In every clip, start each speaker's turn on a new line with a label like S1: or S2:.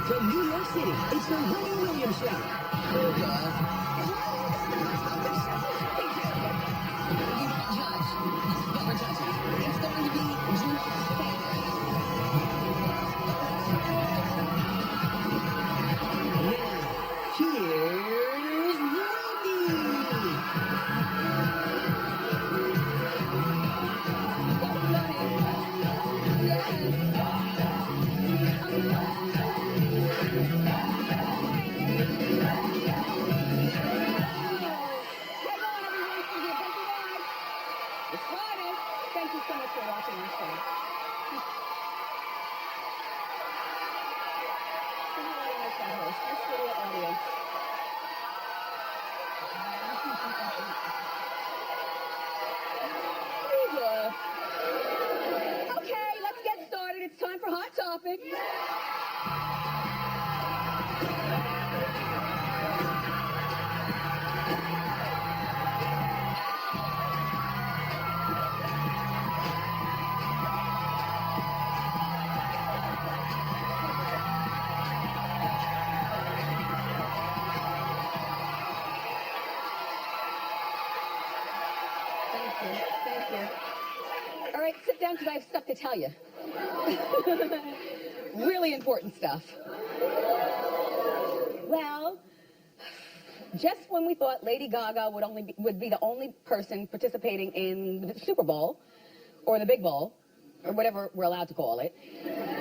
S1: From New York City, it's the Wendy Williams Show. Oh, God. You can't judge, but we're judging. It's going to be Drew's favorite. Now, here's Wendy.
S2: Thank you so much for watching our show. Our studio audience. Okay, let's get started. It's time for Hot Topic. Thank you. All right, sit down because I have stuff to tell you. Really important stuff. Well, just when we thought Lady Gaga would be the only person participating in the Super Bowl, or the Big Bowl, or whatever we're allowed to call it,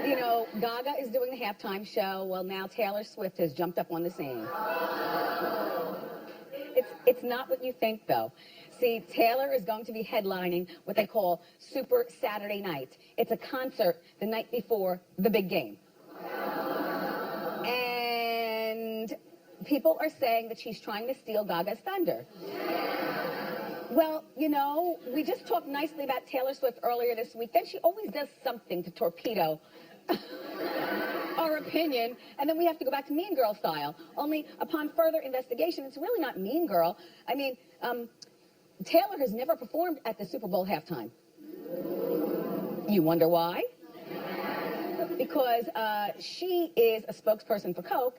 S2: you know, Gaga is doing the halftime show. Well, now Taylor Swift has jumped up on the scene. It's not what you think, though. See, Taylor is going to be headlining what they call Super Saturday Night. It's a concert the night before the big game. And people are saying that she's trying to steal Gaga's thunder. Well, you know, we just talked nicely about Taylor Swift earlier this week. Then she always does something to torpedo our opinion, and then we have to go back to Mean Girl style. Only upon further investigation, it's really not Mean Girl. I mean, Taylor has never performed at the Super Bowl halftime. You wonder why? Because she is a spokesperson for Coke,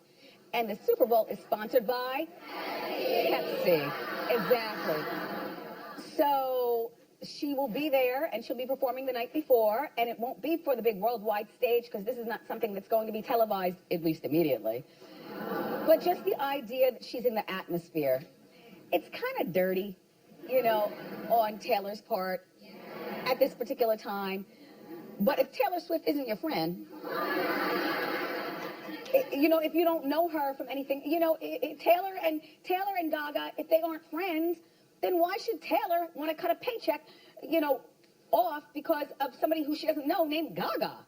S2: and the Super Bowl is sponsored by Pepsi. Exactly. So she will be there, and she'll be performing the night before, and it won't be for the big worldwide stage, because this is not something that's going to be televised, at least immediately. But just the idea that she's in the atmosphere, it's kind of dirty, you know, on Taylor's part at this particular time. But if Taylor Swift isn't your friend, you know, if you don't know her from anything, you know, Taylor and Gaga, if they aren't friends, then why should Taylor want to cut a paycheck, you know, off because of somebody who she doesn't know named Gaga?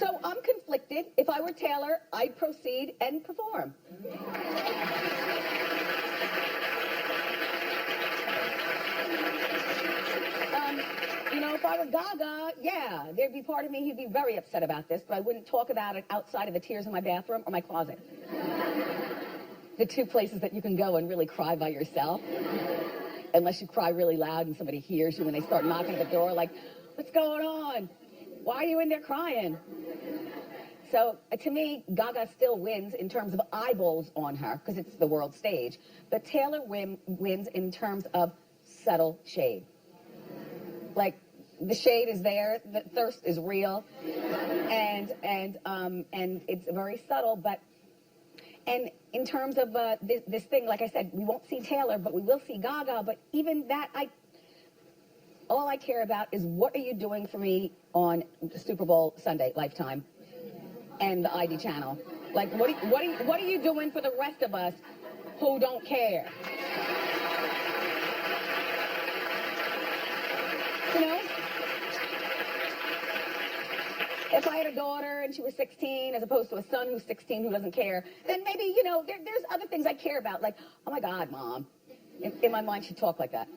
S2: So I'm conflicted. If I were Taylor, I'd proceed and perform. You know, if I were Gaga, yeah, there'd be part of me who'd be very upset about this, but I wouldn't talk about it outside of the tears in my bathroom or my closet. The two places that you can go and really cry by yourself. Unless you cry really loud and somebody hears you when they start knocking at the door, like, what's going on? Why are you in there crying? So, to me, Gaga still wins in terms of eyeballs on her, because it's the world stage. But Taylor wins in terms of subtle shade. Like, the shade is there, the thirst is real, and it's very subtle, but, and in terms of this thing, like I said, we won't see Taylor, but we will see Gaga, but even that, all I care about is what are you doing for me on Super Bowl Sunday, Lifetime, and the ID channel? Like, what are you doing for the rest of us who don't care? You know? If I had a daughter and she was 16 as opposed to a son who's 16 who doesn't care, then maybe, you know, there's other things I care about. Like, oh my God, Mom. In my mind, she'd talk like that.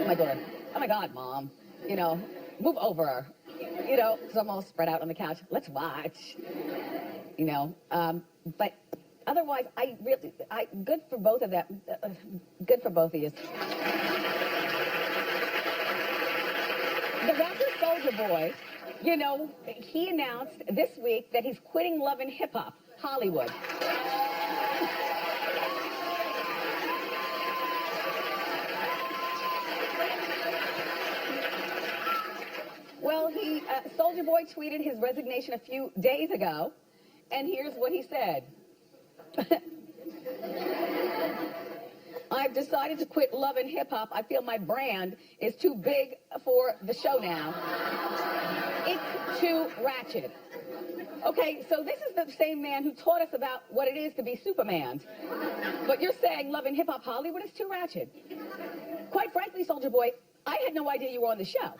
S2: My daughter, oh my God, Mom. You know, move over. You know, because I'm all spread out on the couch. Let's watch. You know, but otherwise, good for both of them. Good for both of you. The rapper Soulja Boy You know, he announced this week that he's quitting Love and Hip Hop Hollywood. Well, Soulja Boy tweeted his resignation a few days ago, and here's what he said. I've decided to quit Love and Hip Hop. I feel my brand is too big for the show now. It's too ratchet. Okay, so this is the same man who taught us about what it is to be Superman. But you're saying Love and Hip Hop Hollywood is too ratchet. Quite frankly, Soulja Boy, I had no idea you were on the show.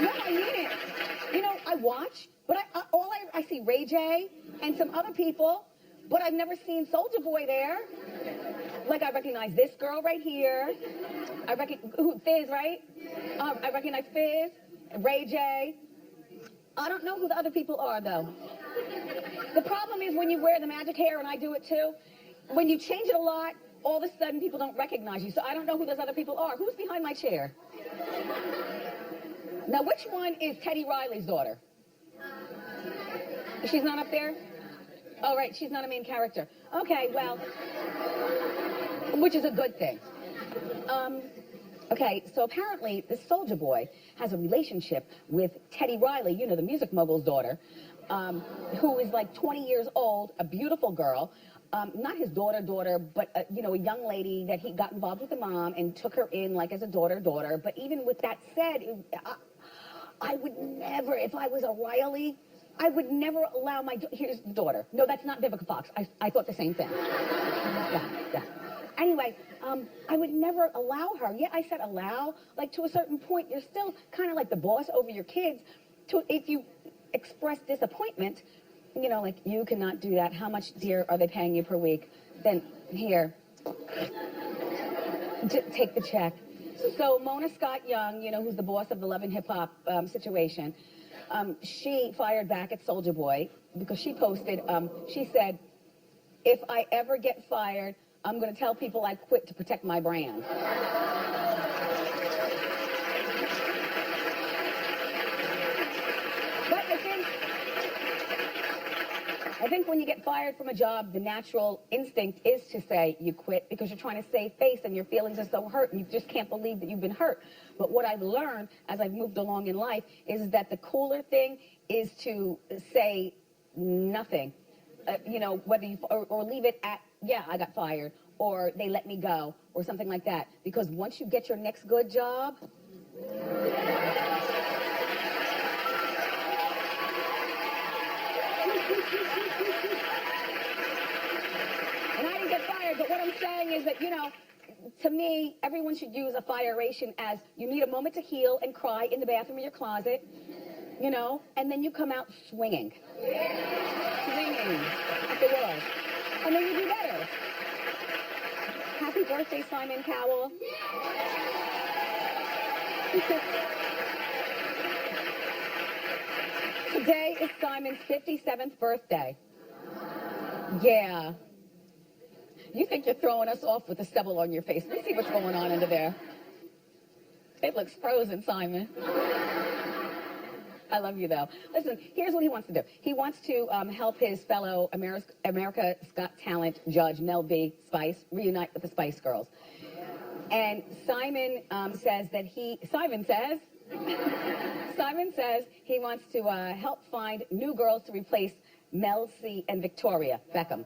S2: No, I mean it. You know, I watch, but I see Ray J and some other people, but I've never seen Soulja Boy there. Like, I recognize this girl right here. I recognize Fizz, right? I recognize Fizz, Ray J. I don't know who the other people are, though. The problem is when you wear the magic hair, and I do it too, when you change it a lot, all of a sudden people don't recognize you. So I don't know who those other people are. Who's behind my chair? Now, which one is Teddy Riley's daughter? She's not up there? Oh, right, she's not a main character. Okay, well, which is a good thing. Okay, so apparently this Soulja Boy has a relationship with Teddy Riley, you know, the music mogul's daughter, who is like 20 years old, a beautiful girl. Not his daughter, but, you know, a young lady that he got involved with the mom and took her in like as a daughter. But even with that said, I would never, if I was a Riley, I would never allow here's the daughter. No, that's not Vivica Fox. I thought the same thing. Yeah. Anyway, I would never allow her. Yeah, I said allow. Like, to a certain point, you're still kind of like the boss over your kids. If you express disappointment, you know, like, you cannot do that. How much, dear, are they paying you per week? Then, here, take the check. So Mona Scott Young, you know, who's the boss of the Love and Hip Hop situation, she fired back at Soulja Boy because she posted, she said, if I ever get fired, I'm going to tell people I quit to protect my brand. But I think when you get fired from a job, the natural instinct is to say you quit because you're trying to save face and your feelings are so hurt and you just can't believe that you've been hurt. But what I've learned as I've moved along in life is that the cooler thing is to say nothing. You know, whether you, or leave it at, yeah, I got fired, or they let me go, or something like that. Because once you get your next good job, and I didn't get fired, but what I'm saying is that, you know, to me, everyone should use a firation as you need a moment to heal and cry in the bathroom or your closet, you know, and then you come out swinging. Swinging at the world. And then you do better. Happy birthday, Simon Cowell. Today is Simon's 57th birthday. Yeah. You think you're throwing us off with the stubble on your face. Let's see what's going on under there. It looks frozen, Simon. I love you, though. Listen, here's what he wants to do. He wants to help his fellow America's Got Talent judge, Mel B. Spice, reunite with the Spice Girls. And Simon says that Simon says he wants to help find new girls to replace Mel C. and Victoria Beckham.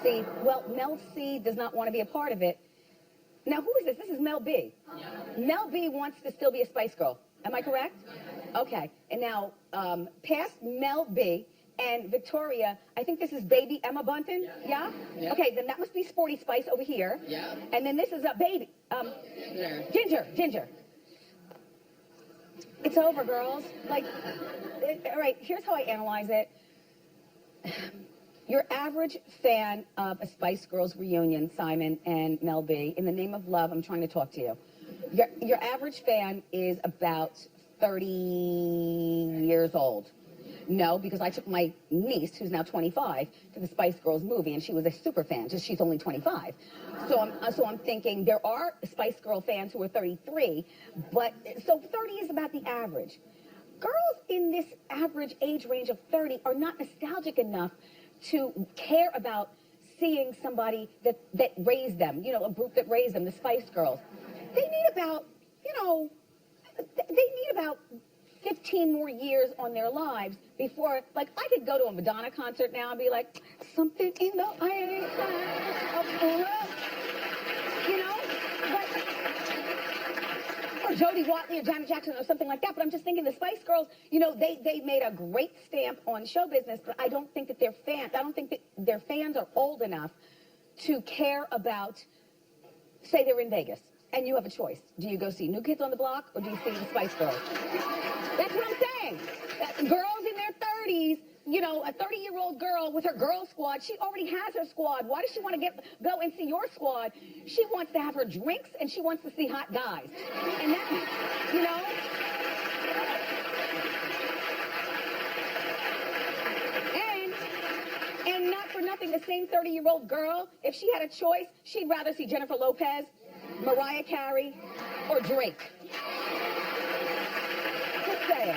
S2: See, well, Mel C. does not want to be a part of it. Now, who is this? This is Mel B. Yeah. Mel B. wants to still be a Spice Girl. Am I correct? Okay. And now, past Mel B. and Victoria, I think this is baby Emma Bunton. Yeah? Yeah. Okay, then that must be Sporty Spice over here. Yeah. And then this is a baby. Ginger. It's over, girls. Like, all right, here's how I analyze it. Your average fan of a Spice Girls reunion, Simon and Mel B, in the name of love, I'm trying to talk to you. Your average fan is about 30 years old. No, because I took my niece, who's now 25, to the Spice Girls movie, and she was a super fan, just she's only 25. So I'm thinking there are Spice Girl fans who are 33, but so 30 is about the average. Girls in this average age range of 30 are not nostalgic enough to care about seeing somebody that raised them, a group that raised them, the Spice Girls. They need about, they need about 15 more years on their lives before, like, I could go to a Madonna concert now and be like, something in the iron of love, or Jodie Watley or Janet Jackson or something like that. But I'm just thinking the Spice Girls, they made a great stamp on show business, but I don't think that their fans are old enough to care about, say they're in Vegas and you have a choice. Do you go see New Kids on the Block or do you see the Spice Girls? That's what I'm saying. Girls in their 30s, a 30-year-old girl with her girl squad, she already has her squad. Why does she want to go and see your squad? She wants to have her drinks and she wants to see hot guys. And that, And not for nothing, the same 30-year-old girl, if she had a choice, she'd rather see Jennifer Lopez, Mariah Carey, or Drake. Just saying.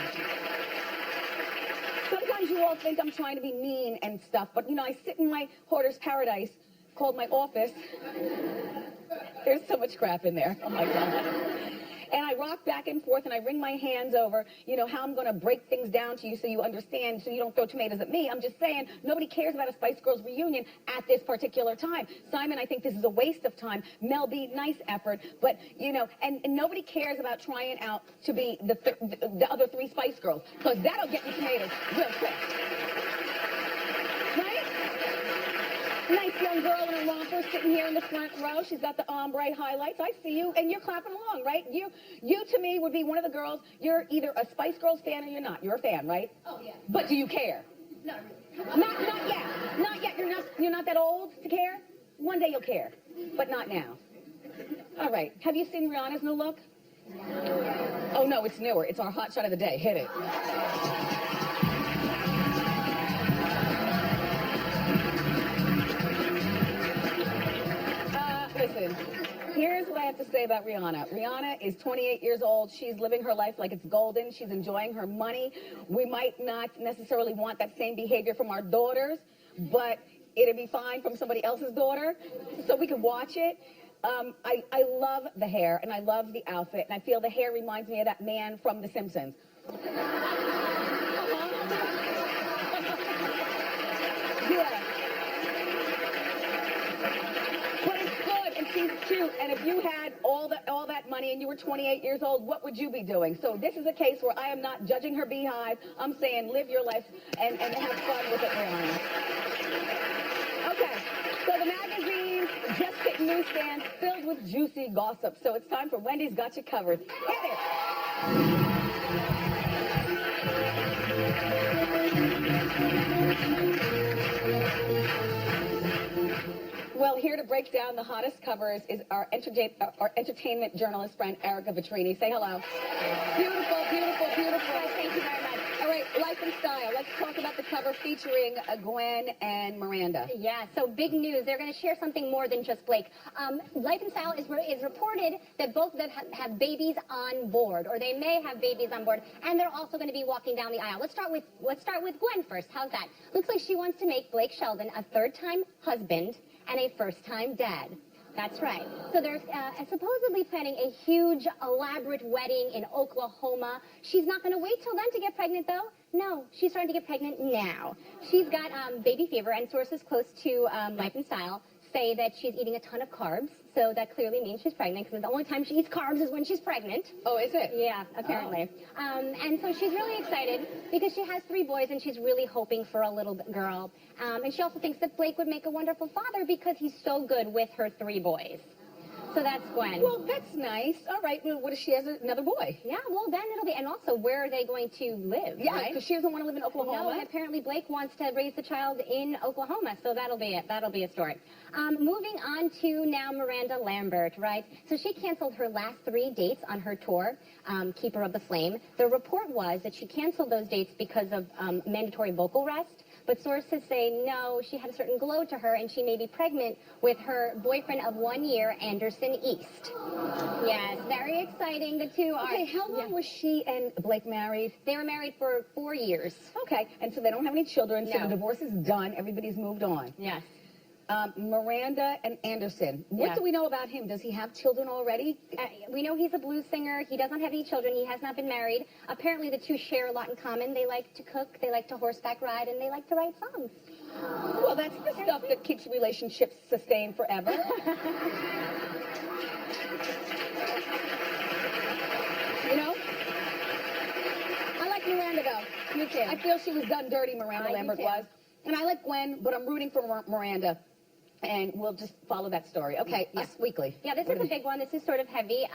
S2: Sometimes you all think I'm trying to be mean and stuff, but I sit in my hoarder's paradise called my office. There's so much crap in there. Oh my God. And I rock back and forth and I wring my hands over, how I'm going to break things down to you so you understand, so you don't throw tomatoes at me. I'm just saying, nobody cares about a Spice Girls reunion at this particular time. Simon, I think this is a waste of time. Mel B, nice effort. But, and nobody cares about trying out to be the other three Spice Girls, because that'll get you tomatoes real quick. Right? Nice young girl in a romper sitting here in the front row. She's got the ombre highlights. I see you, and you're clapping along, right? You to me would be one of the girls. You're either a Spice Girls fan or you're not. You're a fan, right?
S1: Oh, yeah.
S2: But do you care?
S1: No.
S2: Not yet. Not yet. You're not that old to care? One day you'll care, but not now. All right. Have you seen Rihanna's new look? Oh, no, it's newer. It's our hot shot of the day. Hit it. Listen, here's what I have to say about Rihanna. Rihanna is 28 years old. She's living her life like it's golden. She's enjoying her money. We might not necessarily want that same behavior from our daughters, but it'd be fine from somebody else's daughter, so we can watch it. I love the hair, and I love the outfit, and I feel the hair reminds me of that man from The Simpsons. Yeah. She's cute, and if you had all that money and you were 28 years old, what would you be doing? So this is a case where I am not judging her beehive. I'm saying live your life and have fun with it, Rihanna. Okay, so the magazine just hit newsstands filled with juicy gossip. So it's time for Wendy's Got You Covered. Hit it! Well, here to break down the hottest covers is our entertainment journalist friend, Erica Vetrini. Say hello. Beautiful, beautiful, beautiful. Thank you very much. All right, Life and Style. Let's talk about the cover featuring Gwen and Miranda.
S3: Yeah, so big news. They're going to share something more than just Blake. Life and Style is reported that both of them have babies on board, or they may have babies on board, and they're also going to be walking down the aisle. Let's start with Gwen first. How's that? Looks like she wants to make Blake Sheldon a third-time husband and a first-time dad. That's right. So they're supposedly planning a huge, elaborate wedding in Oklahoma. She's not going to wait till then to get pregnant, though. No, she's starting to get pregnant now. She's got baby fever, and sources close to Life and Style say that she's eating a ton of carbs. So that clearly means she's pregnant, because the only time she eats carbs is when she's pregnant.
S2: Oh, is it?
S3: Yeah, apparently. Oh. And so she's really excited because she has 3 boys, and she's really hoping for a little girl. And she also thinks that Blake would make a wonderful father because he's so good with her 3 boys. So that's Gwen.
S2: Well, that's nice. All right. Well, what if she has another boy?
S3: Yeah, well, then it'll be, and also, where are they going to live,
S2: Yeah,
S3: right?
S2: because she doesn't want to live in Oklahoma.
S3: No, and apparently Blake wants to raise the child in Oklahoma, so that'll be it. That'll be a story. Moving on to now Miranda Lambert, right? So she canceled her last 3 dates on her tour, Keeper of the Flame. The report was that she canceled those dates because of mandatory vocal rest. But sources say, no, she had a certain glow to her, and she may be pregnant with her boyfriend of 1 year, Anderson East. Yes, very exciting. The two are...
S2: Okay, how long was she and Blake married?
S3: They were married for 4 years.
S2: Okay, and so they don't have any children, so
S3: No.
S2: the divorce is done. Everybody's moved on.
S3: Yes.
S2: Miranda and Anderson. What do we know about him? Does he have children already?
S3: We know he's a blues singer. He doesn't have any children. He has not been married. Apparently, the two share a lot in common. They like to cook, they like to horseback ride, and they like to write songs.
S2: Well, that's the stuff that keeps relationships sustained forever. You know? I like Miranda, though.
S3: Me too.
S2: I feel she was done dirty, Miranda
S3: I do
S2: Lambert
S3: too.
S2: was. And I like Gwen, but I'm rooting for Miranda. And we'll just follow that story. Okay,
S3: Yeah.
S2: Us Weekly.
S3: Yeah, this is a big one. This is sort of heavy.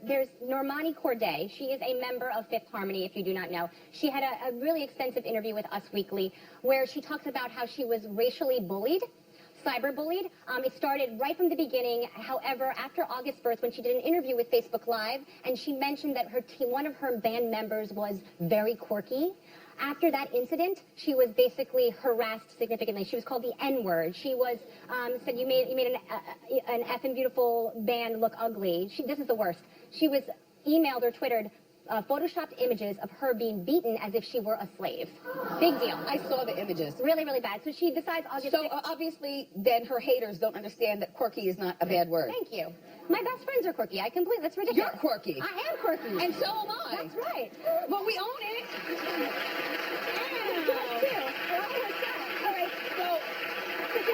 S3: There's Normani Corday. She is a member of Fifth Harmony, if you do not know. She had a really extensive interview with Us Weekly where she talks about how she was racially bullied, cyberbullied. It started right from the beginning. However, after August 1st, when she did an interview with Facebook Live, and she mentioned that one of her band members was very quirky. After that incident, she was basically harassed significantly. She was called the N-word. She was said, you made an effing beautiful band look ugly. This is the worst. She was emailed or Twittered photoshopped images of her being beaten as if she were a slave. Big deal.
S2: I saw the images.
S3: Really, really bad. So she decides August 6th.
S2: Obviously, then her haters don't understand that quirky is not a bad word.
S3: Thank you. My best friends are quirky. That's ridiculous.
S2: You're quirky.
S3: I am quirky.
S2: And so am I.
S3: That's right.
S2: But we own it. All right, so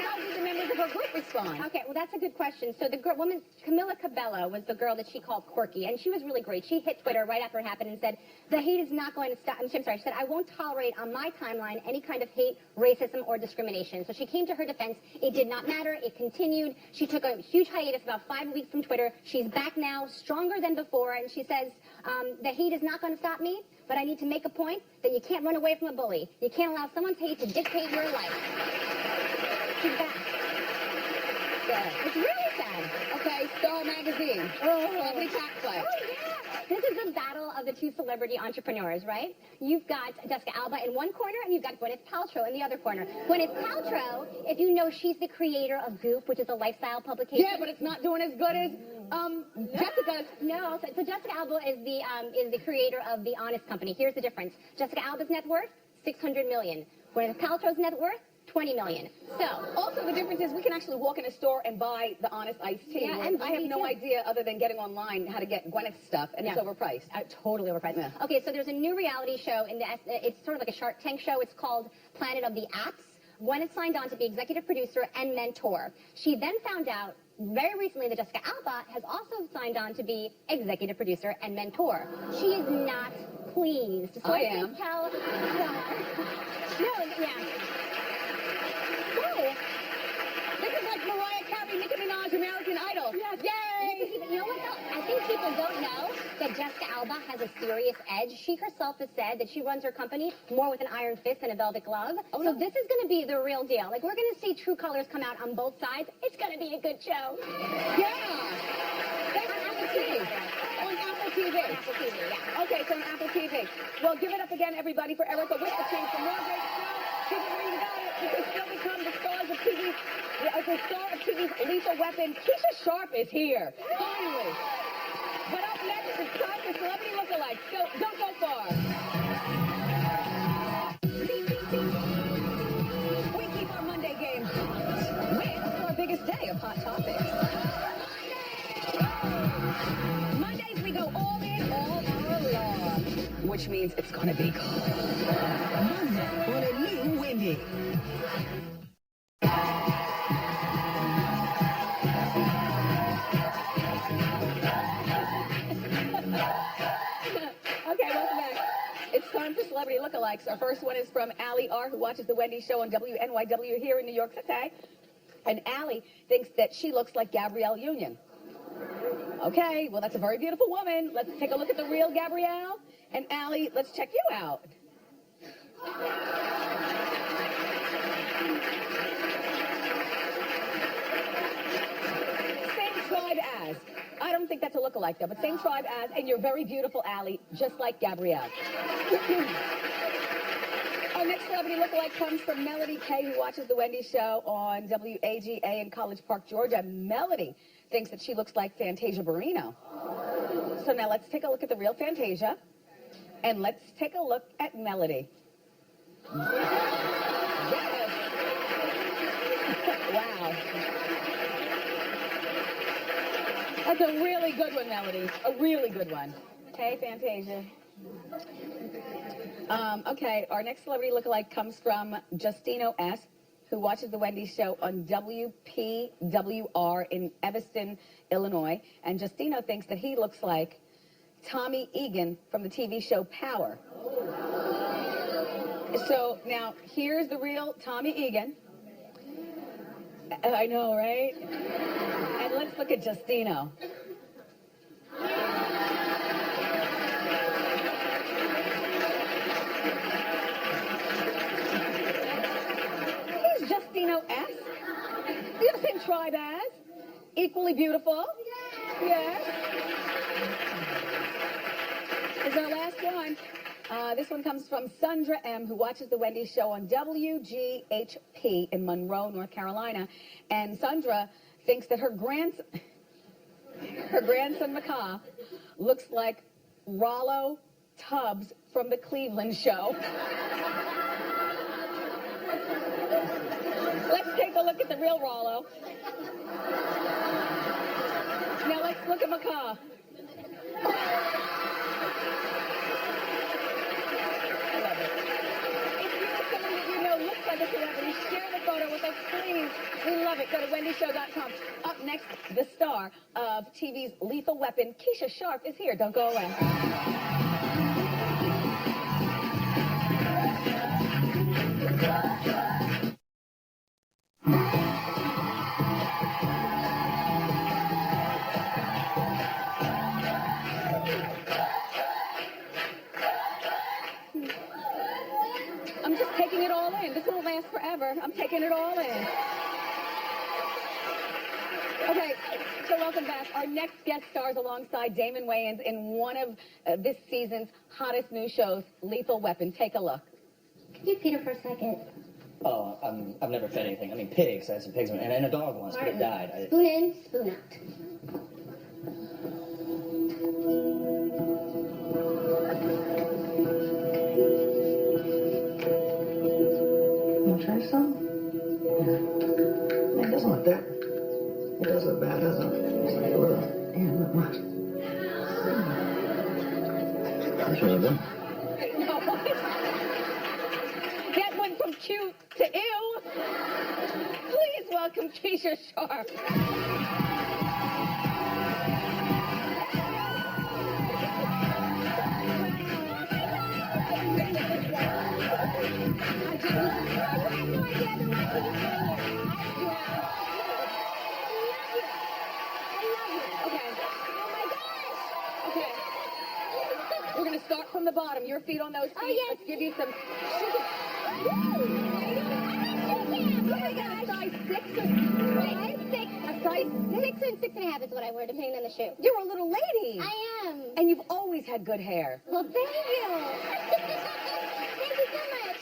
S2: how did the members of her group respond?
S3: Okay, well, that's a good question. So the woman, Camila Cabello, was the girl that she called quirky, and she was really great. She hit Twitter right after it happened and said, the hate is not going to stop. I'm sorry, she said, I won't tolerate on my timeline any kind of hate, racism, or discrimination. So she came to her defense. It did not matter. It continued. She took a huge hiatus, about 5 weeks from Twitter. She's back now, stronger than before, and she says, the hate is not going to stop me, but I need to make a point that you can't run away from a bully. You can't allow someone's hate to dictate your life. She's back.
S2: Yeah.
S3: It's really sad.
S2: Okay, Star Magazine. Celebrity Tax Play.
S3: Oh, yeah. This is the battle of the two celebrity entrepreneurs, right? You've got Jessica Alba in one corner, and you've got Gwyneth Paltrow in the other corner. Gwyneth Paltrow, if you know, she's the creator of Goop, which is a lifestyle publication.
S2: Yeah, but it's not doing as good as Jessica's.
S3: No, so Jessica Alba is the creator of The Honest Company. Here's the difference. Jessica Alba's net worth, $600 million. Gwyneth Paltrow's net worth, $20 million. So,
S2: also the difference is we can actually walk in a store and buy the Honest iced tea.
S3: Yeah,
S2: and
S3: and
S2: I have no
S3: too.
S2: idea other than getting online how to get Gwyneth's stuff, and it's overpriced.
S3: Totally overpriced.
S2: Yeah.
S3: Okay, so there's a new reality show it's sort of like a Shark Tank show. It's called Planet of the Apps. Gwyneth signed on to be executive producer and mentor. She then found out very recently that Jessica Alba has also signed on to be executive producer and mentor. She is not pleased. So
S2: I am.
S3: Tell no, yeah.
S2: Oh, this is like Mariah Carey, Nicki Minaj, American Idol.
S3: Yes.
S2: Yay!
S3: You know what, though? I think people don't know that Jessica Alba has a serious edge. She herself has said that she runs her company more with an iron fist than a velvet glove.
S2: Oh,
S3: so
S2: no.
S3: this is going to be the real deal. Like, we're going to see true colors come out on both sides. It's going to be a good show.
S2: Yeah! That's on Apple TV. On Apple TV.
S3: On Apple TV, yeah.
S2: Okay, so on Apple TV. Well, give it up again, everybody, for Erica with the King for more great show. Keep it where you got it. You can still become the stars of TV. The star of TV's lethal weapon. Keisha Sharp is here. Finally. But up next, it's time for Celebrity Lookalikes. So don't go far. We keep our Monday game hot with our biggest day of hot topics. Mondays we go all in, all hour long, which means it's going to be cold. Monday on a new Wendy. Okay, welcome back. It's time for Celebrity Lookalikes. Our first one is from Allie R., who watches The Wendy Show on WNYW here in New York City. And Allie thinks that she looks like Gabrielle Union. Okay, well, that's a very beautiful woman. Let's take a look at the real Gabrielle. And Allie, let's check you out. Same tribe as. I don't think that's a look-alike, though, but same tribe as, and you're very beautiful, Allie, just like Gabrielle. Our next celebrity look-alike comes from Melody Kay, who watches The Wendy Show on WAGA in College Park, Georgia. Melody thinks that she looks like Fantasia Barrino. So now let's take a look at the real Fantasia, and let's take a look at Melody. Yes. Wow. That's a really good one, Melody. A really good one. Okay, Fantasia. Okay, our next celebrity lookalike comes from Justino S., who watches The Wendy Show on WPWR in Evanston, Illinois. And Justino thinks that he looks like Tommy Egan from the TV show Power. So now, here's the real Tommy Egan. I know, right? And let's look at Justino. Justino S. You're the same tribe as. Equally beautiful. Yes. This is our last one. This one comes from Sandra M., who watches The Wendy Show on WGHP in Monroe, North Carolina. And Sandra thinks that her grandson, Macaw, looks like Rollo Tubbs from the Cleveland Show. Let's take a look at the real Rollo. Now let's look at Macaw. I love it. If you know someone that you know looks like a celebrity, share the photo with us, please. We love it. Go to wendyshow.com. Up next, the star of TV's Lethal Weapon, Keisha Sharp, is here. Don't go away. I'm just taking it all in. This won't last forever. I'm taking it all in. Okay, so welcome back. Our next guest stars alongside Damon Wayans in one of this season's hottest new shows, Lethal Weapon. Take a look.
S3: Can you feed her for a second?
S4: Oh, I've never fed anything. I mean, pigs. I had some pigs, and a dog once, but it died.
S3: Spoon in, spoon out.
S5: You want to try some? Yeah. It doesn't look that. It does look bad, doesn't it? It's like a little. Yeah, look what? That's really good.
S2: That went from cute to ew. Please welcome Keisha Sharp. We're going to start from the bottom. Your feet on those feet.
S3: Oh, yes.
S2: Let's give you some sugar. Size 6 or
S3: Size 6.
S2: a size 6?
S3: 6 and 6.5 is what I wear, depending on the shoe.
S2: You're a little lady.
S3: I am.
S2: And you've always had good hair.
S3: Well, thank you. Thank you so much.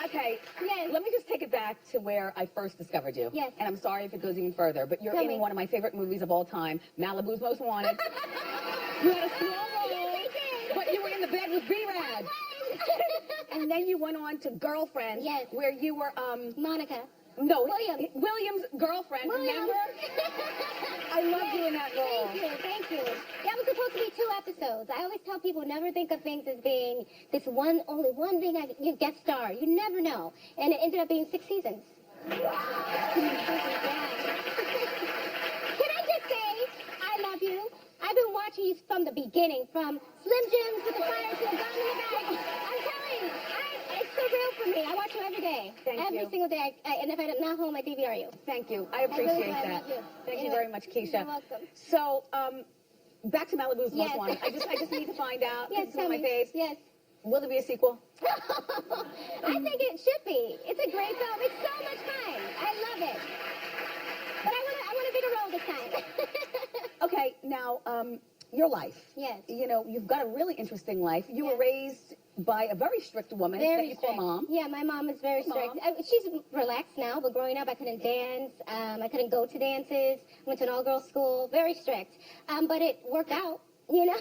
S2: Okay.
S3: Yes.
S2: Let me just take it back to where I first discovered you.
S3: Yes.
S2: And I'm sorry if it goes even further, but you're
S3: Tell
S2: in
S3: me.
S2: one of my favorite movies of all time, Malibu's Most Wanted. You had a small role, but you were in the bed with B-Rad. And then you went on to Girlfriend,
S3: Yes.
S2: where you were,
S3: Monica.
S2: no,
S3: Williams'
S2: girlfriend,
S3: Williams.
S2: remember? I loved you in that role.
S3: Thank you. That was supposed to be 2 episodes. I always tell people never think of things as being this only one thing you guest star. You never know. And it ended up being 6 seasons. Can I just say, I love you. I've been watching you from the beginning, from Slim Jims with the fire to the gun in the bag. I'm telling you, it's the real for me. I watch you every day.
S2: Thank
S3: every
S2: you.
S3: single day. And if I'm not home, I DVR you.
S2: Thank you. I
S3: really
S2: appreciate
S3: do. I
S2: that.
S3: love you.
S2: Thank you
S3: Anyway,
S2: very much, Keisha.
S3: You're welcome.
S2: So, back to Malibu's
S3: Yes.
S2: Most Wanted. I just need to find out.
S3: Yes,
S2: This is one of my
S3: tell me.
S2: faves.
S3: Yes.
S2: Will there be a sequel?
S3: I think it should be. It's a great film. It's so much fun. I love it. But I want a bigger role this time.
S2: Okay, now, your life.
S3: Yes.
S2: You know, you've got a really interesting life. You were
S3: Yes.
S2: raised by a very strict woman that
S3: Very
S2: you
S3: strict.
S2: call mom.
S3: Yeah, my mom is very
S2: Mom.
S3: strict. She's relaxed now, but growing up, I couldn't dance. I couldn't go to dances. Went to an all-girls school. Very strict. But it worked out, you know.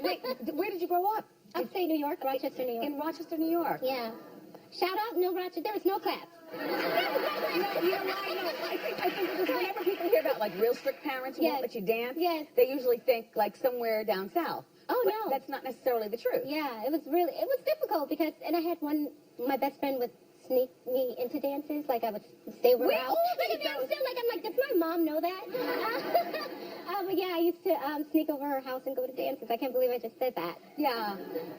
S2: Wait, where did you grow up?
S3: Upstate New York, Rochester, New York.
S2: In Rochester, New York.
S3: Yeah. Shout out, no Rochester. There was no claps.
S2: No, you know why? No, I think because whenever people hear about like real strict parents who won't
S3: Yes.
S2: let you dance,
S3: Yes.
S2: they usually think like somewhere down south.
S3: Oh,
S2: But
S3: no.
S2: that's not necessarily the truth.
S3: Yeah, it was difficult because, and I had my best friend would sneak me into dances, like I would stay over
S2: We
S3: her house.
S2: all
S3: Look
S2: did
S3: at me, I'm
S2: those.
S3: still like, I'm like, does my mom know that? But yeah, I used to sneak over her house and go to dances. I can't believe I just said that.
S2: Yeah.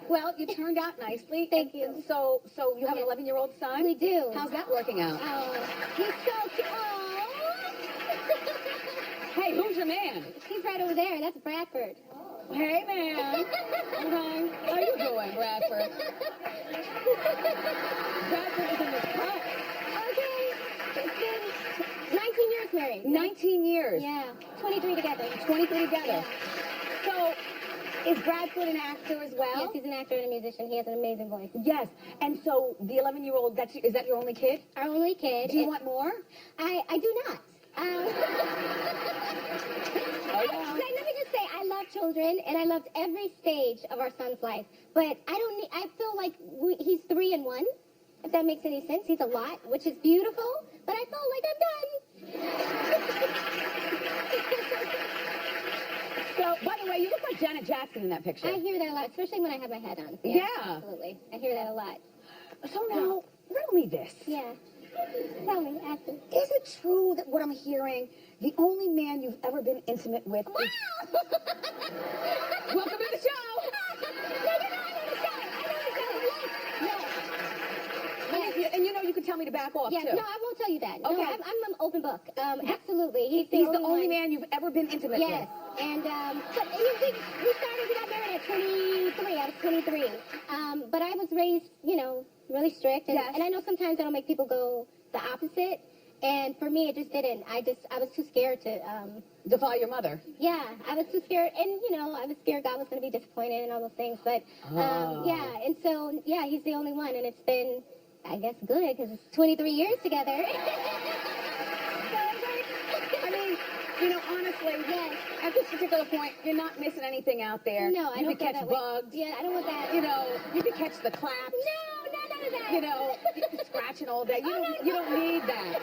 S2: Well, you turned out nicely.
S3: Thank
S2: And
S3: you.
S2: So you have an
S3: Yes.
S2: 11-year-old son?
S3: We do.
S2: How's that working out?
S3: Oh, he's so cute.
S2: Hey, who's your man?
S3: He's right over there. That's Bradford.
S2: Hey, man. Okay. How you doing, Bradford? Bradford is in the front.
S3: Okay. It's been 19 years married.
S2: 19 years.
S3: Yeah. 23 together.
S2: 23 together.
S3: Yeah.
S2: So, is Bradford an actor as well?
S3: Yes, he's an actor and a musician. He has an amazing voice.
S2: Yes. And so, the 11-year-old, is that your only kid?
S3: Our only kid.
S2: Do you want more?
S3: I do not.
S2: Oh,
S3: Let me just say, I love children, and I loved every stage of our son's life. But I feel like he's 3 in 1, if that makes any sense. He's a lot, which is beautiful, but I feel like I'm done.
S2: So, by the way, you look like Janet Jackson in that picture.
S3: I hear that a lot, especially when I have my hat on.
S2: Yeah.
S3: Absolutely. I hear that a lot.
S2: So now, riddle me this.
S3: Yeah. Tell me, ask me.
S2: Is it true that what I'm hearing, the only man you've ever been intimate with
S3: Wow!
S2: is... Welcome to the show!
S3: No, you're not on the show. I'm on the show. Yes.
S2: And you know, you could tell me to back off,
S3: Yes.
S2: too.
S3: No, I won't tell you that. No,
S2: Okay.
S3: I'm an open book. Absolutely. He's
S2: He's the only
S3: one.
S2: man you've ever been intimate
S3: Yes,
S2: with.
S3: and but we got married at 23. I was 23. But I was raised, really strict, and,
S2: Yes.
S3: and I know sometimes that'll make people go the opposite. And for me, it just didn't. I was too scared to.
S2: Defy your mother.
S3: Yeah, I was too scared, and I was scared God was going to be disappointed and all those things. But
S2: Oh.
S3: yeah, and so yeah, he's the only one, and it's been, I guess, good because it's 23 years together.
S2: I mean, honestly,
S3: Yes.
S2: at this particular point, you're not missing anything out there.
S3: No, I
S2: you
S3: don't
S2: could
S3: feel
S2: catch
S3: that way.
S2: bugs.
S3: Yeah, I don't want that.
S2: You could catch the claps.
S3: No, none of that.
S2: Scratching all day.
S3: Oh, no,
S2: You don't need that.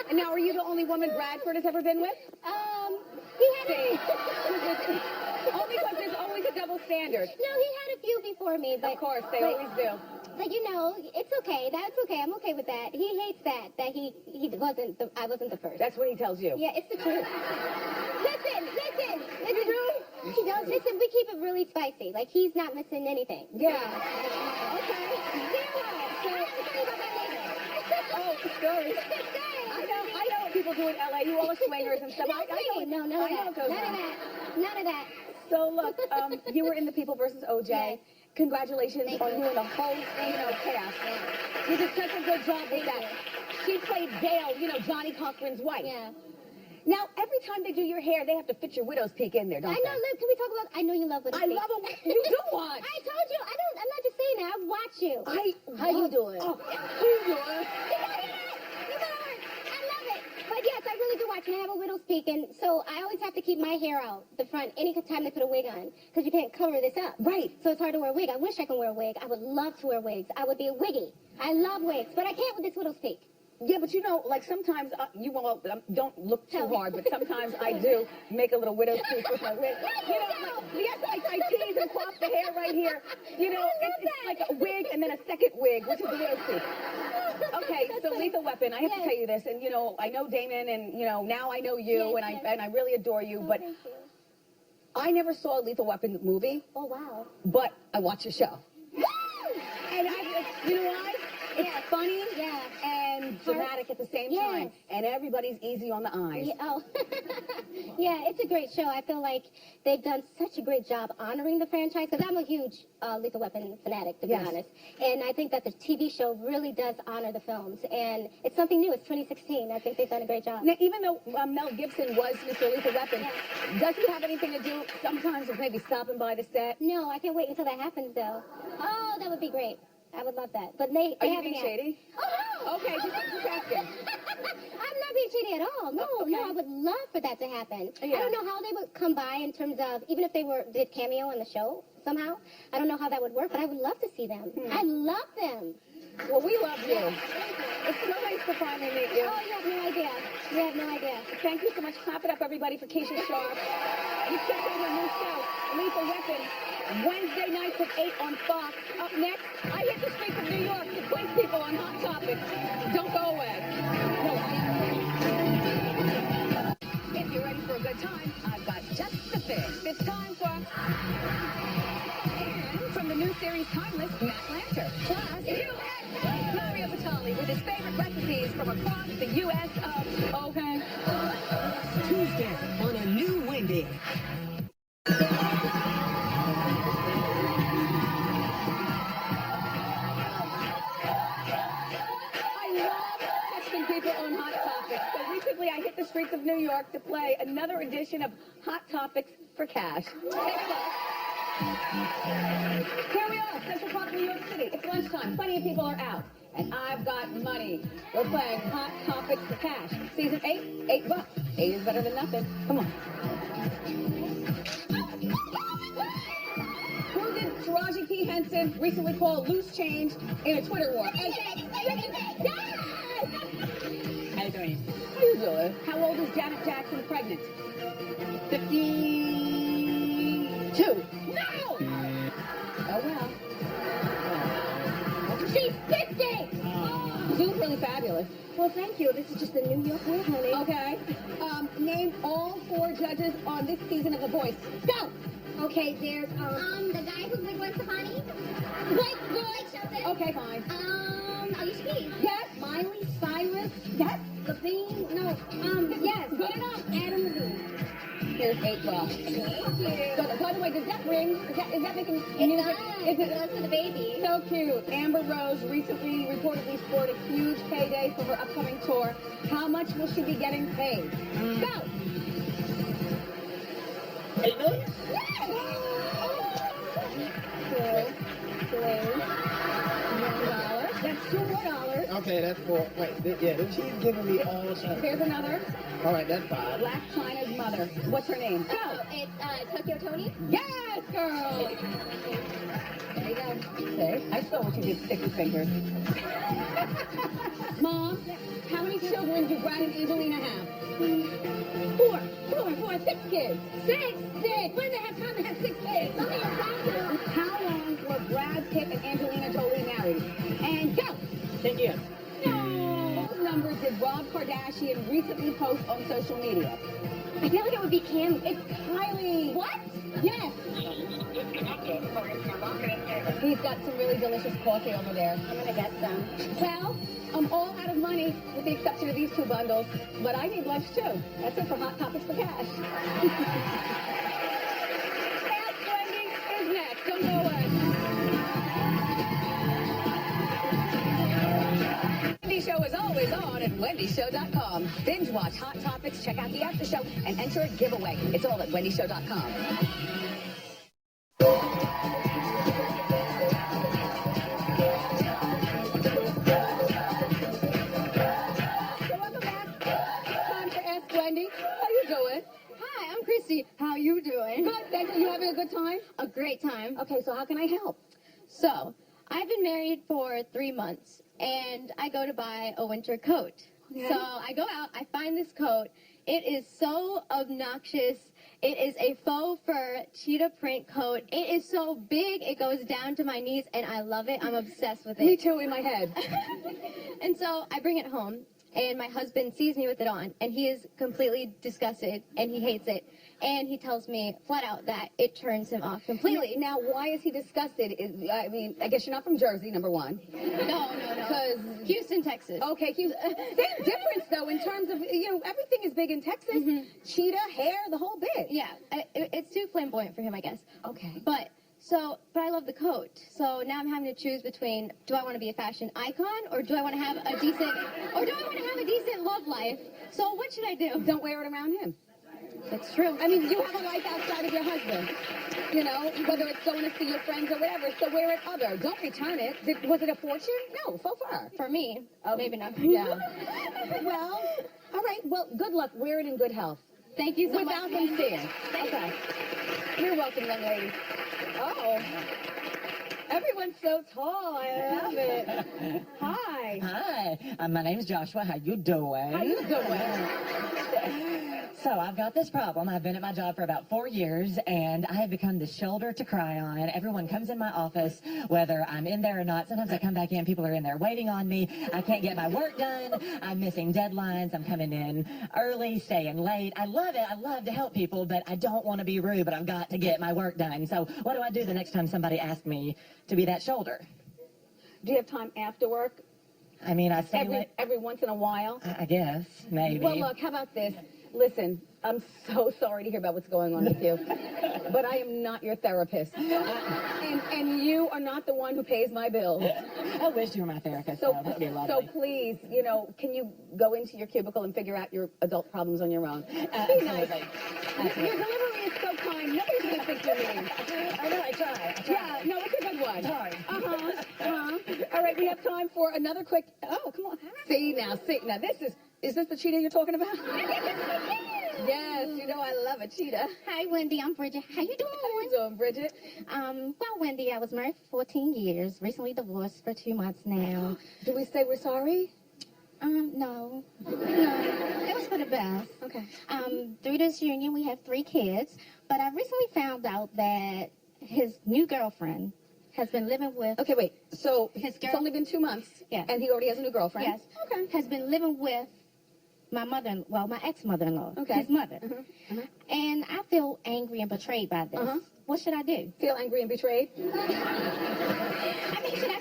S2: And now, are you the only woman Bradford has ever been with?
S3: He had
S2: See, only because there's always a double standard.
S3: No, he had a few before me, but
S2: Of course, they
S3: but,
S2: always do.
S3: But it's okay. That's okay. I'm okay with that. He hates that he wasn't. I wasn't the first.
S2: That's what he tells you.
S3: Yeah, it's the truth. Listen.
S2: You do?
S3: He does. Listen, we keep it really spicy. Like he's not missing anything.
S2: Yeah.
S3: Okay. Zero. So I have to tell you about that later.
S2: Oh, stories. I know what people do in LA. You all are swingers and stuff. I know.
S3: No,
S2: I know what goes
S3: none
S2: on.
S3: of that. None of that.
S2: So look, you were in The People versus OJ.
S3: Yes.
S2: Congratulations
S3: Thank
S2: on
S3: you.
S2: you and the whole chaos. You did such a good job with that. She played Gail, Johnny Cochran's wife.
S3: Yeah.
S2: Now, every time they do your hair, they have to fit your widow's peak in there, don't
S3: I
S2: they?
S3: know. Look, can we talk about? I know you love what
S2: I love them. You do watch.
S3: I told you. I'm not just saying that. I watch you.
S2: How
S3: you doing?
S2: Oh, how you doing?
S3: I love it. But yes, I really do watch, and I have a widow's peak, and so I always have to keep my hair out the front any time they put a wig on, because you can't cover this up.
S2: Right.
S3: So it's hard to wear a wig. I wish I could wear a wig. I would love to wear wigs. I would be a wiggy. I love wigs, but I can't with this widow's peak.
S2: Yeah, but like sometimes you all don't look too
S3: Tell me.
S2: hard, but sometimes I do make a little widow's peak with my wig. Yes, I tease and pop the hair right here. It's like a wig and then a second wig, which is the widow's peak. Okay, so Lethal Weapon. I have to
S3: Yes.
S2: tell you this, and I know Damon, and now I know you,
S3: Yes,
S2: and I really adore you.
S3: Oh,
S2: But
S3: thank you.
S2: I never saw a Lethal Weapon movie,
S3: Oh, wow.
S2: but I watched your show. And you know why? It's funny
S3: Yeah.
S2: and dramatic at the same
S3: Yes.
S2: time, and everybody's easy on the eyes.
S3: Yeah, oh. Yeah, it's a great show. I feel like they've done such a great job honoring the franchise, because I'm a huge Lethal Weapon fanatic, to be
S2: Yes.
S3: honest. And I think that the TV show really does honor the films. And it's something new. It's 2016. I think they've done a great job.
S2: Now, even though Mel Gibson was Mr. Lethal Weapon,
S3: Yeah.
S2: does he have anything to do sometimes with maybe stopping by the set?
S3: No, I can't wait until that happens, though. Oh, that would be great. I would love that. But they
S2: Are you
S3: haven't
S2: being
S3: yet.
S2: shady?
S3: Oh, no.
S2: Okay, just asking.
S3: I'm not being shady at all. No,
S2: Okay.
S3: no, I would love for that to happen.
S2: Yeah.
S3: I don't know how they would come by in terms of, even if they did cameo in the show somehow, I don't know how that would work, but I would love to see them. I love them.
S2: Well, we love you. It's so nice to finally meet you.
S3: Oh, you have no idea. You have no idea.
S2: Thank you so much. Clap it up, everybody, for Keisha Sharp. You check out her new show, Lethal Weapon, Wednesday nights at 8 on Fox. Up next, I hit the streets of New York to quiz people on Hot Topics. Don't go away. No, I am. If you're ready for a good time, I've got just the fix. It's time for... And from the new series Timeless, Matt Lanter. Plus, U.S. Mario Batali with his favorite recipes from across the U.S. of... Okay.
S1: Tuesday on a new Wendy.
S2: I love testing people on Hot Topics. So recently I hit the streets of New York to play another edition of Hot Topics for Cash. Take a look. Here we are, Central Park, New York City. It's lunchtime. Plenty of people are out. And I've got money. We're playing Hot Topics for Cash. Season 8, $8. 8 is better than nothing. Come on. Who did Taraji P. Henson recently call loose change in a Twitter war? How you doing? How you doing? How old is Janet Jackson pregnant? 52. No! Oh, well.
S3: She's 50!
S2: Oh, she looks really fabulous.
S3: Well, thank you. This is just the New York way, honey.
S2: Okay. Name all 4 judges on this season of The Voice. Go!
S3: Okay, there's, the guy who's like Gwen Stefani. Blake Shelton.
S2: Okay, fine.
S3: Alicia Keys.
S2: Yes.
S3: Miley Cyrus.
S2: Yes.
S3: Levine. No, yes.
S2: Good enough.
S3: Adam Levine.
S2: Here's $8.
S3: Thank you.
S2: So, by the way, does that ring? Is that making
S3: It
S2: music?
S3: does.
S2: Is
S3: It
S2: it
S3: does for the baby.
S2: so cute? Amber Rose recently reportedly scored a huge payday for her upcoming tour. How much will she be getting paid? Go.
S5: $8 million?
S2: $1. That's $2 more.
S5: Okay, that's 4. Wait, yeah, she's giving me all something.
S2: Here's another.
S5: All right, that's 5.
S2: Black China's mother. What's her name? Go.
S3: It's Tokyo Tony.
S2: Yes, girl. There you go. See? I saw what you did, sticky fingers. Mom, how many children do Brad and Angelina have? 4. 6 kids. 6. When did they have time to have 6 kids? How long were Brad Pitt and Angelina Jolie married? And go.
S5: 10 years.
S2: No. What numbers did Rob Kardashian recently post on social media?
S3: I feel like it would be Kim.
S2: It's Kylie.
S3: What?
S2: Yes. He's got some really delicious coffee over there.
S3: I'm gonna get some.
S2: Well, I'm all out of money with the exception of these 2 bundles, but I need lunch too. That's it for Hot Topics for Cash. Ask Wendy is next. Don't go away. Wendy Show is always on at wendyshow.com. Binge watch Hot Topics, check out the after show, and enter a giveaway. It's all at wendyshow.com. Wendy, how you doing?
S6: Hi, I'm Christy. How you doing?
S2: Good, thank you. You having a good time?
S6: A great time.
S2: Okay, so how can I help?
S6: So, I've been married for 3 months, and I go to buy a winter coat.
S2: Okay.
S6: So, I go out, I find this coat. It is so obnoxious. It is a faux fur cheetah print coat. It is so big, it goes down to my knees, and I love it. I'm obsessed with it.
S2: Me too, in my head.
S6: And so, I bring it home. And my husband sees me with it on, and he is completely disgusted, and he hates it. And he tells me flat out that it turns him off completely.
S2: Now, why is he disgusted? I mean, I guess you're not from Jersey, number one.
S6: No. Because Houston, Texas.
S2: Okay, Houston. Same difference, though, in terms of, everything is big in Texas. Cheetah, hair, the whole bit.
S6: Yeah, it's too flamboyant for him, I guess.
S2: Okay.
S6: But I love the coat. So now I'm having to choose between, do I want to be a fashion icon or do I want to have a decent love life? So what should I do?
S2: Don't wear it around him.
S6: That's true.
S2: I mean, you have a life outside of your husband. Whether it's going to see your friends or whatever, so wear it other. Don't return it. Was it a fortune? No, so far.
S6: For me, maybe not.
S2: Yeah. Well, all right. Well, good luck. Wear it in good health.
S6: Thank you so
S2: Without
S6: much.
S2: him seeing. Okay. You're welcome, young lady. Oh. Everyone's so tall. I love it. Hi.
S7: Hi, my name's Joshua. How you doing?
S2: How you doing?
S7: So I've got this problem. I've been at my job for about 4 years, and I have become the shoulder to cry on. Everyone comes in my office, whether I'm in there or not. Sometimes I come back in, people are in there waiting on me. I can't get my work done. I'm missing deadlines. I'm coming in early, staying late. I love it. I love to help people, but I don't want to be rude, but I've got to get my work done. So what do I do the next time somebody asks me to be that shoulder?
S2: Do you have time after work?
S7: I mean, I stay late.
S2: Every once in a while?
S7: I guess, maybe.
S2: Well, look, how about this? Listen, I'm so sorry to hear about what's going on with you, but I am not your therapist. And you are not the one who pays my bills.
S7: I wish you were my therapist.
S2: So,
S7: That'd be lovely.
S2: so please, can you go into your cubicle and figure out your adult problems on your own? Be nice. Your delivery is so kind. Nobody's going to think you're mean.
S7: I know, I try.
S2: Yeah, no, it's a good one.
S7: Sorry.
S2: All right, we have time for another quick. Oh, come on. See now. Is this the cheetah you're talking about? Yes, I love a cheetah.
S3: Hi, Wendy. I'm Bridget. How you doing?
S2: How you doing, Bridget?
S3: Well, Wendy, I was married for 14 years. Recently divorced for 2 months now.
S2: Do we say we're sorry?
S3: No. It was for the best.
S2: Okay.
S3: Through this union, we have 3 kids. But I recently found out that his new girlfriend has been living with...
S2: Okay, wait. So
S3: His
S2: it's only been 2 months.
S3: Yes.
S2: And he already has a new girlfriend?
S3: Yes.
S2: Okay.
S3: Has been living with my my ex-mother-in-law.
S2: Okay.
S3: His mother. And I feel angry and betrayed by this. What should I do?
S2: Feel angry and betrayed?
S3: I mean, should I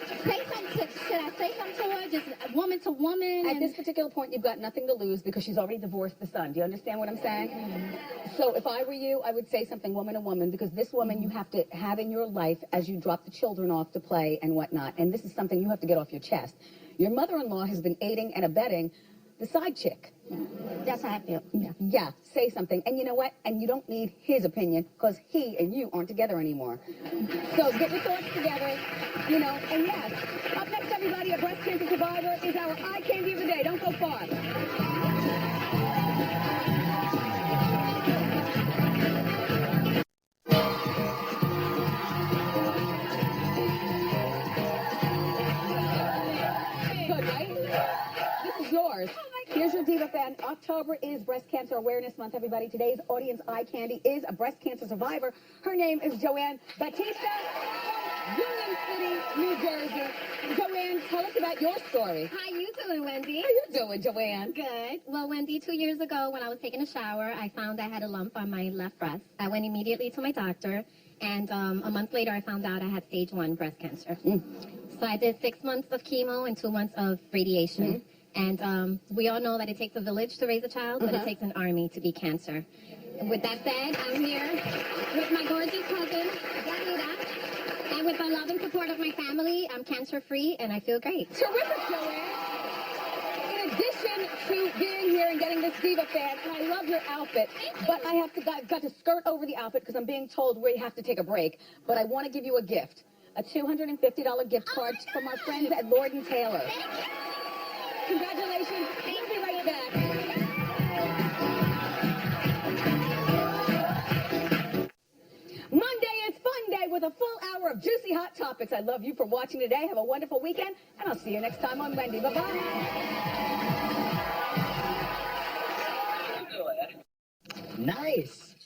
S3: say something to her, just woman to woman?
S2: At this particular point, you've got nothing to lose because she's already divorced the son. Do you understand what I'm saying? So if I were you, I would say something woman to woman because this woman you have to have in your life as you drop the children off to play and whatnot. And this is something you have to get off your chest. Your mother-in-law has been aiding and abetting the side chick.
S3: That's how I feel.
S2: Yeah, say something. And you know what? And you don't need his opinion because he and you aren't together anymore. So get your thoughts together, and yes. Up next, everybody, a breast cancer survivor is our eye candy of the day. Don't go far. Good, right? This is yours. Here's your Diva fan. October is Breast Cancer Awareness Month, everybody. Today's audience eye candy is a breast cancer survivor. Her name is Joanne Batista, Union City, New Jersey. Joanne, tell us about your story.
S3: How you doing, Wendy?
S2: How you doing, Joanne?
S3: Good. Well, Wendy, 2 years ago when I was taking a shower, I found I had a lump on my left breast. I went immediately to my doctor, and a month later I found out I had stage 1 breast cancer. So I did 6 months of chemo and 2 months of radiation. And we all know that it takes a village to raise a child, but it takes an army to beat cancer. With that said, I'm here with my gorgeous cousin, Janita, and with the love and support of my family, I'm cancer-free, and I feel great.
S2: Terrific, Joanne. In addition to being here and getting this Diva fan, and I love your outfit, but I've got to skirt over the outfit because I'm being told we have to take a break. But I want to give you a gift, a $250 gift card from our friends at Lord & Taylor. Congratulations. We'll be right back. Monday is fun day with a full hour of juicy hot topics. I love you for watching today. Have a wonderful weekend, and I'll see you next time on Wendy. Bye-bye.
S7: Nice.